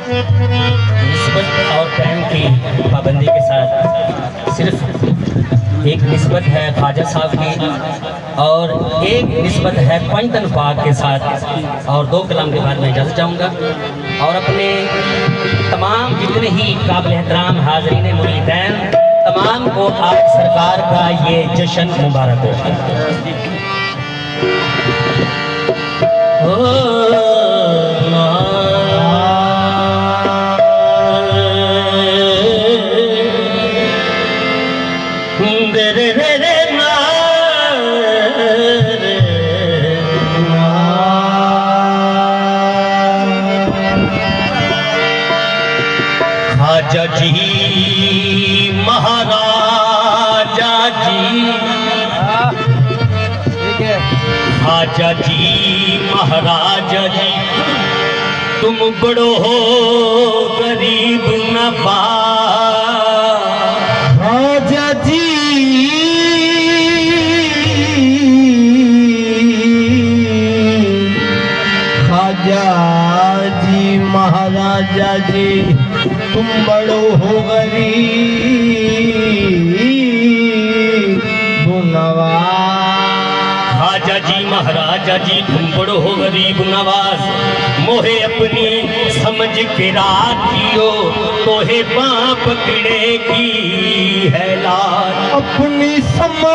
निस्बत और टाइम की पाबंदी के साथ सिर्फ एक निस्बत है ख्वाजा साहब की और एक निस्बत है पंचतन पाक के साथ, और 2 कलाम के बाद मैं इजाज़त चाहूँगा। और अपने तमाम जितने ही काबिल एहतराम हाज़रीन मुरीदैन तमाम को आप सरकार का ये जश्न मुबारक हो। ख्वाजा जी महाराजा जी, ख्वाजा जी महाराजा जी, तुम बड़ो हो गरीब नवाज। ख्वाजा जी ख्वाजा जी महाराजा जी, तुम बड़ो हो गरीब नवाज। ख्वाजा जी महाराजा जी, तुम बड़ो हो गरीब नवाज। मोहे अपनी समझ के राखियो, तोहे बाँ पकड़े की है लाज। अपनी समझ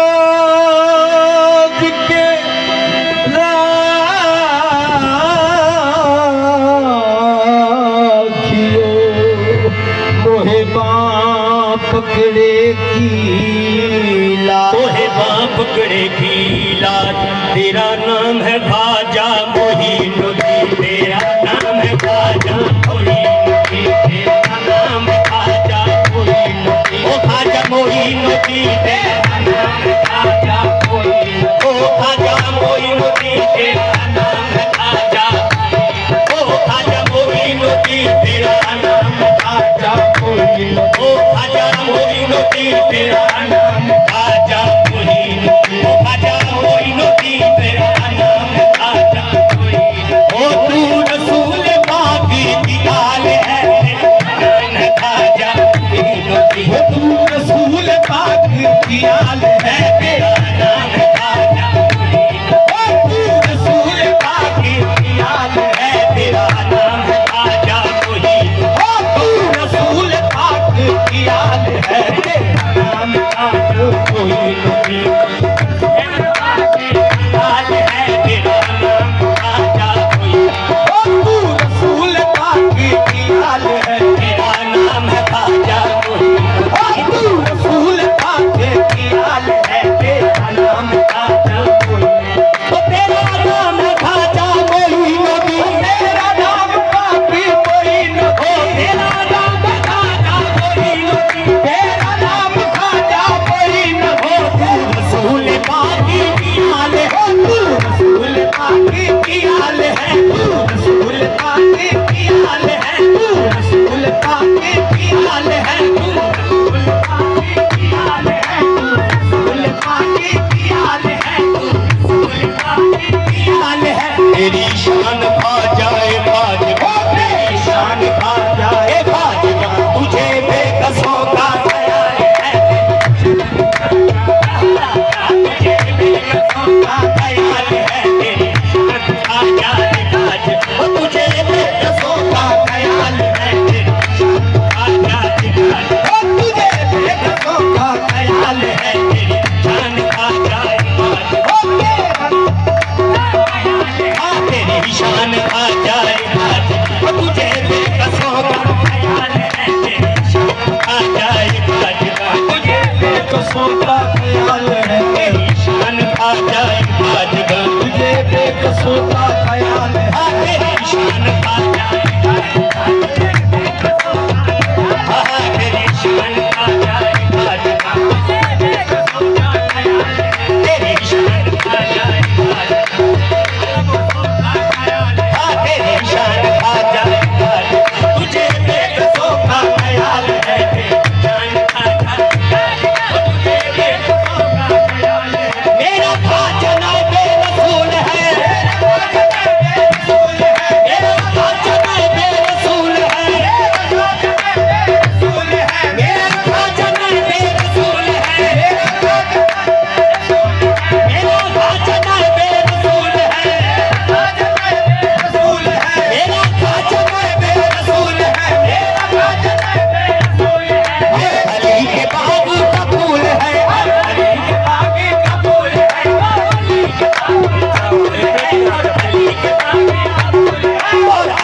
के पकड़े की लाज, तोहे बाँ पकड़े की लाज। तेरा नाम है ख्वाजा मोहिनुद्दीन, तेरा नाम है ख्वाजा मोहिनुद्दीन, तेरा नाम है ख्वाजा मोहिनुद्दीन। ओ ख्वाजा मोहिनुद्दीन, तेरा नाम है ख्वाजा मोहिनुद्दीन। ओ ख्वाजा मोहिनुद्दीन, तेरा नाम है ख्वाजा। ओ ख्वाजा मोहिनुद्दीन, तेरा नाम है ख्वाजा मोहिनुद्दीन। ओ ख्वाजा मोहिनुद्दीन, तेरा नाम ख्वाजा मोहिनुद्दीन। ओ ख्वाजा मोहिनुद्दीन, तेरा नाम ख्वाजा मोहिनुद्दीन। ओ तू रसूल पाक की आल है, तेरा नाम ख्वाजा मोहिनुद्दीन। ओ तू रसूल पाक की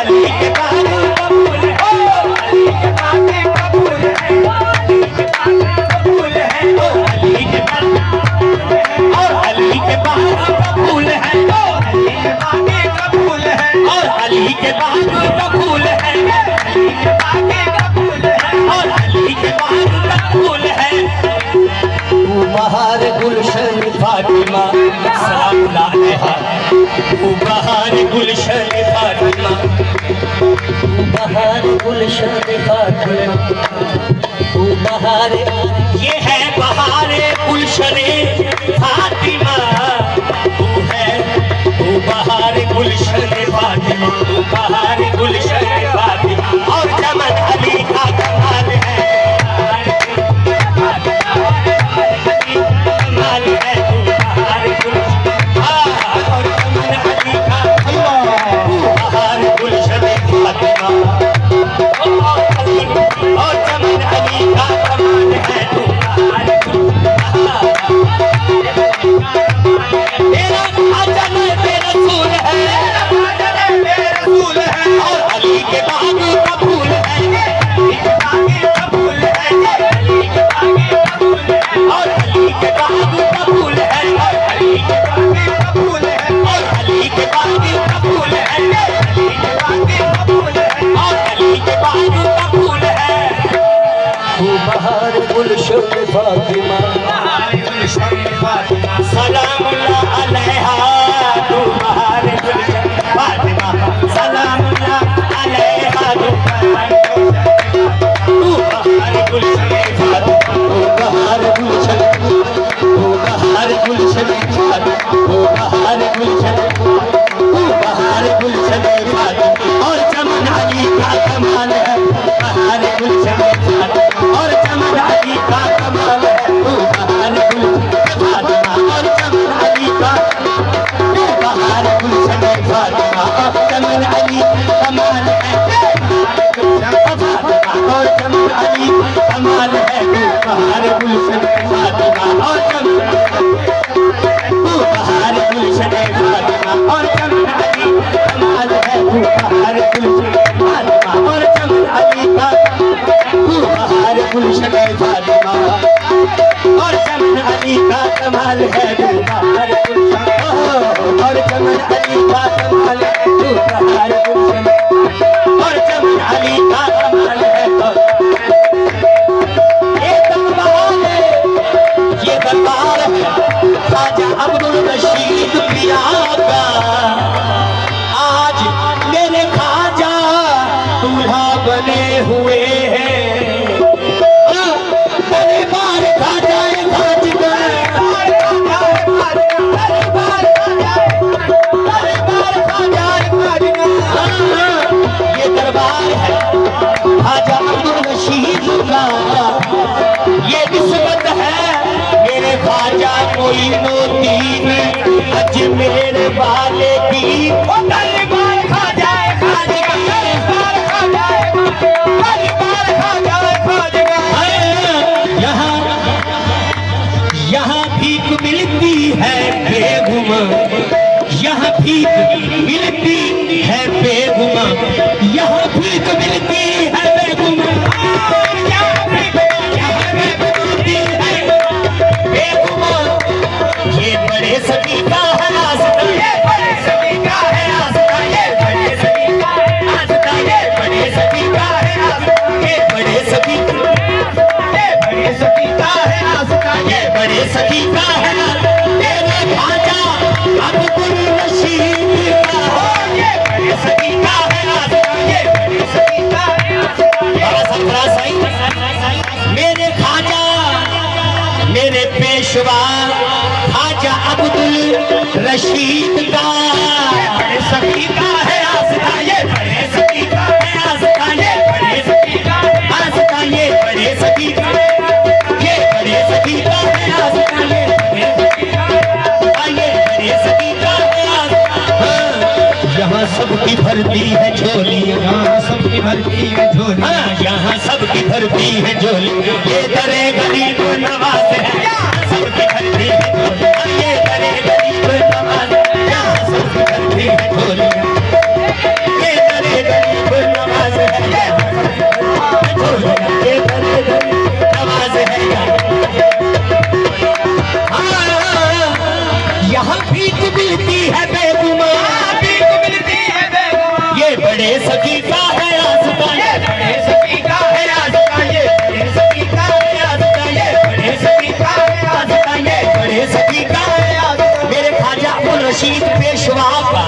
अली के बाग का फूल है, अली के बाग का फूल है, अली के बाग का फूल है, अली के और अली के बाग का फूल है, अली के बाग का फूल है, और अली के बाग का फूल है, अली के बाग का फूल है, और अली के बाग का फूल है। तू बहार गुलशन फातिमा सलाम अलैहा, तू बहार गुलशन फातिमा, तू बहार गुलशन फातिमा, तू बहार, ये है बहार गुलशन फातिमा, तू है, तू बहार गुलशन फातिमा, तू बहार गुलशन फातिमा, और चमन अली का कमाल है, कमाल है, तू बहार गुलशन, और चमन अली का, तू बहार गुलशन फातिमा, और चमन अली का कमाल है, तू बहार तेरा आजन बेरसूल है, बेरसूल है, और अली के बाग का फूल है, अली के बाग का फूल है, अली के बाग का फूल है, और अली के बाग का फूल है, और अली के बाग का फूल है, और अली के बाग का फूल है, अली के बाग का फूल है, और अली के बाग का फूल है। तू बहार गुलशन फातिमा, बहार गुलशन फातिमा, सलाम अलैहा, तू बहार गुलशन फातिमा, सलाम अलैहा, तू बहार गुलशन फातिमा, तू बहार गुलशन, तू बहार गुलशन फातिमा, तू बहार गुलशन, तू बहार गुलशन फातिमा, और चमन अली का कमाल है, बहार गुलशन फातिमा, और चमन अली का कमाल है, तू बहार गुलशन फातिमा, और चमन अली का, तू बहार गुलशन फातिमा, और चमन अली कमाल है, और चमन अली कमाल है, तू बहार गुलशन फातिमा, और चमन, तू बहार गुलशन फातिमा, और चमन अली कमाल है, तू बहार गुलशन फातिमा, और चमन अली का, तू बहार गुलशन फातिमा, और चमन अली का कमाल है, तू बहार गुलशन, और चमन अली का कमाल है, तू बहार गुलशन, और चमन अली का कमाल है। ये दरबार है ख्वाजा अब्दुल रशीद पिया का, आज मेरे ख्वाजा दूल्हा बने हुए हैं, दरबार ख्वाजा ये दरबार है ख्वाजा अब्दुल रशीद का, ये निस्बत है मेरे ख्वाजा मोइनुद्दीन अजमेर वाले की, दरबार ख्वाजा यहाँ भीख मिलती है बेगुमा, यहाँ भीख मिलती है बेगुमा, यहाँ भीख मिलती है बेगुमा, यहाँ मिलती है बेगुमा, ये बड़े सभी का है रास्ता, ये बड़े सभी का है रास्ता, ये बड़े सभी का है रास्ता, ये बड़े सभी का है रास्ता, ये बड़े सभी, ये बड़े सभी का है रास्ता, ये बड़े सभी का है रास्ता, तेरे ख्वाजा अब्दुल रशीद का, ये बड़े सभी का है रास्ता, ये बड़े सभी का है रास्ता, मेरे ख्वाजा, मेरे पेशवा ख्वाजा अब्दुल रशीद का, बड़े सभी का है रास्ता, ये बड़े सभी का है रास्ता, ये बड़े सभी का है रास्ता, ये बड़े सभी का, ये बड़े सभी का है रास्ता, ये बड़े सभी का है रास्ता, ये बड़े सभी का है रास्ता। यहाँ सबकी भरती है झोली, यहाँ सबकी भरती है झोली, यहाँ सबकी भरती है झोली, ये दरे गरीब नवाज है, यहाँ सबकी भरती है झोली, ये दरे गरीब नवाज है, यहाँ सबकी भरती है झोली, ये दरे आस्था, ये बड़े सखी का है आस्था, ये बड़े सखी का है आस्था, ये बड़े सखी का है आस्था, ये बड़े सखी का है आस्था। मेरे ख्वाजा अब्दुल रशीद पेशवा का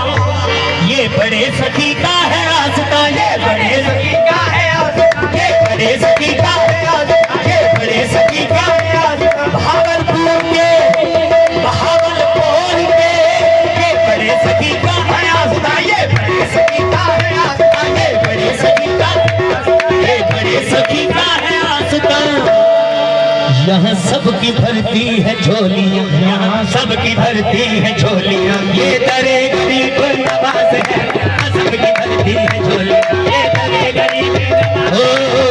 ये बड़े सखी का है आस्था, ये बड़े सखी का है आस्था, ये बड़े सखी का है आस्था, ये बड़े सखी का है आस्था। भागलपुर के ये बड़े सखी का है आस्था, ये बड़े सखी का है आस्था, ये बड़े सखी का, ये बड़े सखी का है आस्था। यहाँ सबकी भरती है झोलियाँ, यहाँ सबकी भरती है झोलियाँ, ये दरे गरीब नवाज है, सबकी भरती है झोलियाँ, ये दरे गरीब नवाज।